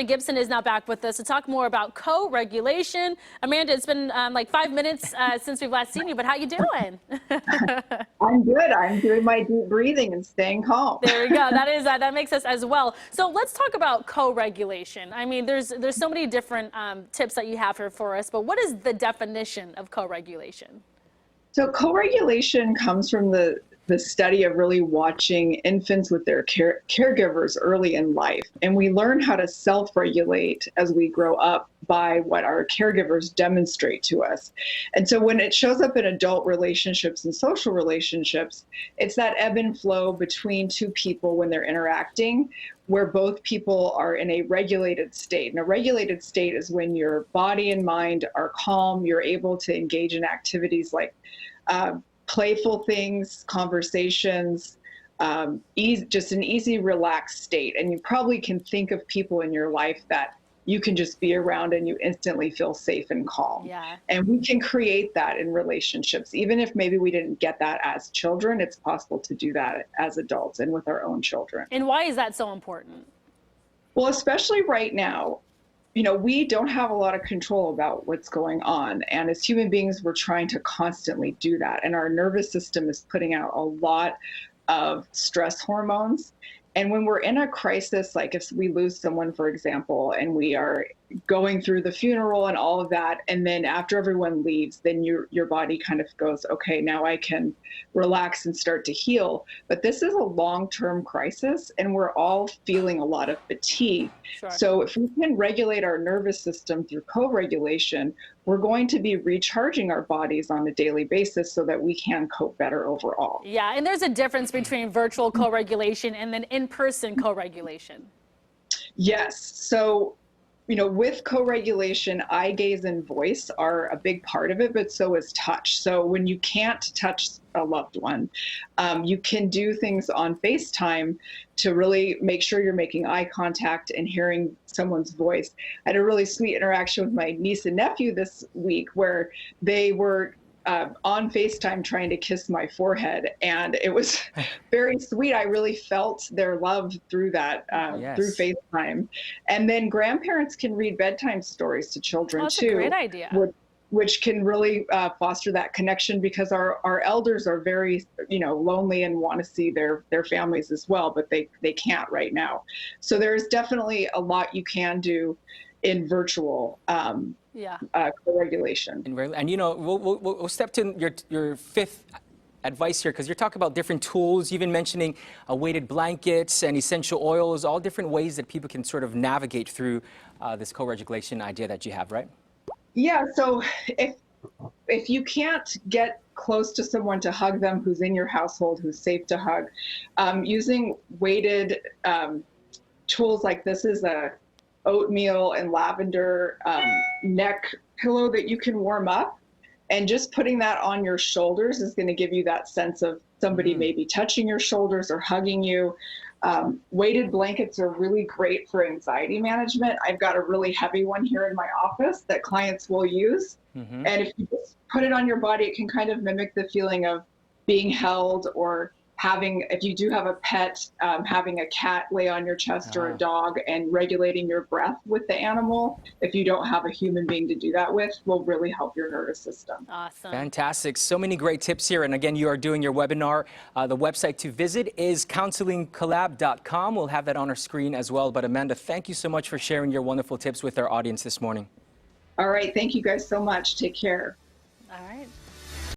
Gibson is now back with us to talk more about co-regulation. Amanda, it's been like 5 minutes since we've last seen you, but how you doing? I'm good. I'm doing my deep breathing and staying calm. There we go. That makes us as well. So let's talk about co-regulation. I mean, there's so many different tips that you have here for us, but what is the definition of co-regulation? So co-regulation comes from the study of really watching infants with their caregivers early in life. And we learn how to self-regulate as we grow up by what our caregivers demonstrate to us. And so when it shows up in adult relationships and social relationships, it's that ebb and flow between two people when they're interacting, where both people are in a regulated state. And a regulated state is when your body and mind are calm, you're able to engage in activities like playful things, conversations, just an easy, relaxed state. And you probably can think of people in your life that you can just be around and you instantly feel safe and calm. Yeah. And we can create that in relationships. Even if maybe we didn't get that as children, it's possible to do that as adults and with our own children. And why is that so important? Well, especially right now, you know, we don't have a lot of control about what's going on. And as human beings, we're trying to constantly do that. And our nervous system is putting out a lot of stress hormones. And when we're in a crisis, like if we lose someone, for example, and we are going through the funeral and all of that, and then after everyone leaves, then your body kind of goes, okay, now I can relax and start to heal. But this is a long-term crisis, and we're all feeling a lot of fatigue. Sure. So if we can regulate our nervous system through co-regulation, we're going to be recharging our bodies on a daily basis so that we can cope better overall. Yeah, and there's a difference between virtual co-regulation and then in-person co-regulation. Yes. So, you know, with co-regulation, eye gaze and voice are a big part of it, but so is touch. So when you can't touch a loved one, you can do things on FaceTime to really make sure you're making eye contact and hearing someone's voice. I had a really sweet interaction with my niece and nephew this week where they were on FaceTime trying to kiss my forehead, and it was very sweet. I really felt their love through that, through FaceTime. And then grandparents can read bedtime stories to children that's too. A great idea. Which can really foster that connection, because our elders are very, you know, lonely and want to see their families as well, but they can't right now. So there's definitely a lot you can do in virtual co-regulation. And you know, we'll step to your fifth advice here, because you're talking about different tools, even mentioning weighted blankets and essential oils, all different ways that people can sort of navigate through this co-regulation idea that you have, right? Yeah, so if you can't get close to someone to hug them who's in your household, who's safe to hug, using weighted tools like this is a oatmeal and lavender neck pillow that you can warm up, and just putting that on your shoulders is going to give you that sense of somebody maybe touching your shoulders or hugging you. Weighted blankets are really great for anxiety management. I've got a really heavy one here in my office that clients will use. And if you just put it on your body, it can kind of mimic the feeling of being held, or having, if you do have a pet, having a cat lay on your chest or a dog, and regulating your breath with the animal, if you don't have a human being to do that with, will really help your nervous system. Awesome. Fantastic. So many great tips here. And again, you are doing your webinar. The website to visit is counselingcollab.com. We'll have that on our screen as well. But Amanda, thank you so much for sharing your wonderful tips with our audience this morning. All right. Thank you guys so much. Take care. All right.